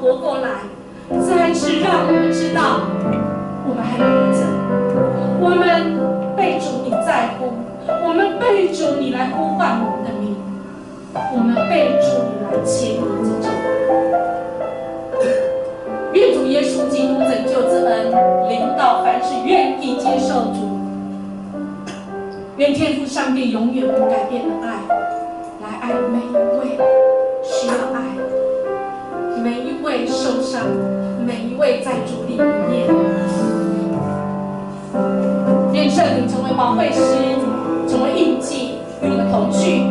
S1: 活过来，再次让我们知道，我们还活着，我们被主你在乎，我们被主你来呼唤我们的名，我们被主你来牵引着走。愿主耶稣基督拯救之恩临到凡是愿意接受主，愿天父上帝永远不改变的爱来爱每一位需要爱，每一位受伤，每一位在主里面。愿圣灵成为保惠师，成为印记，与我们同去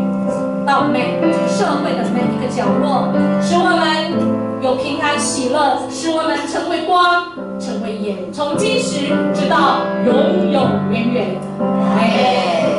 S1: 到每这个社会的每一个角落，使我们有平安喜乐，使我们成为光，成为盐，从今时直到永永远远。阿们。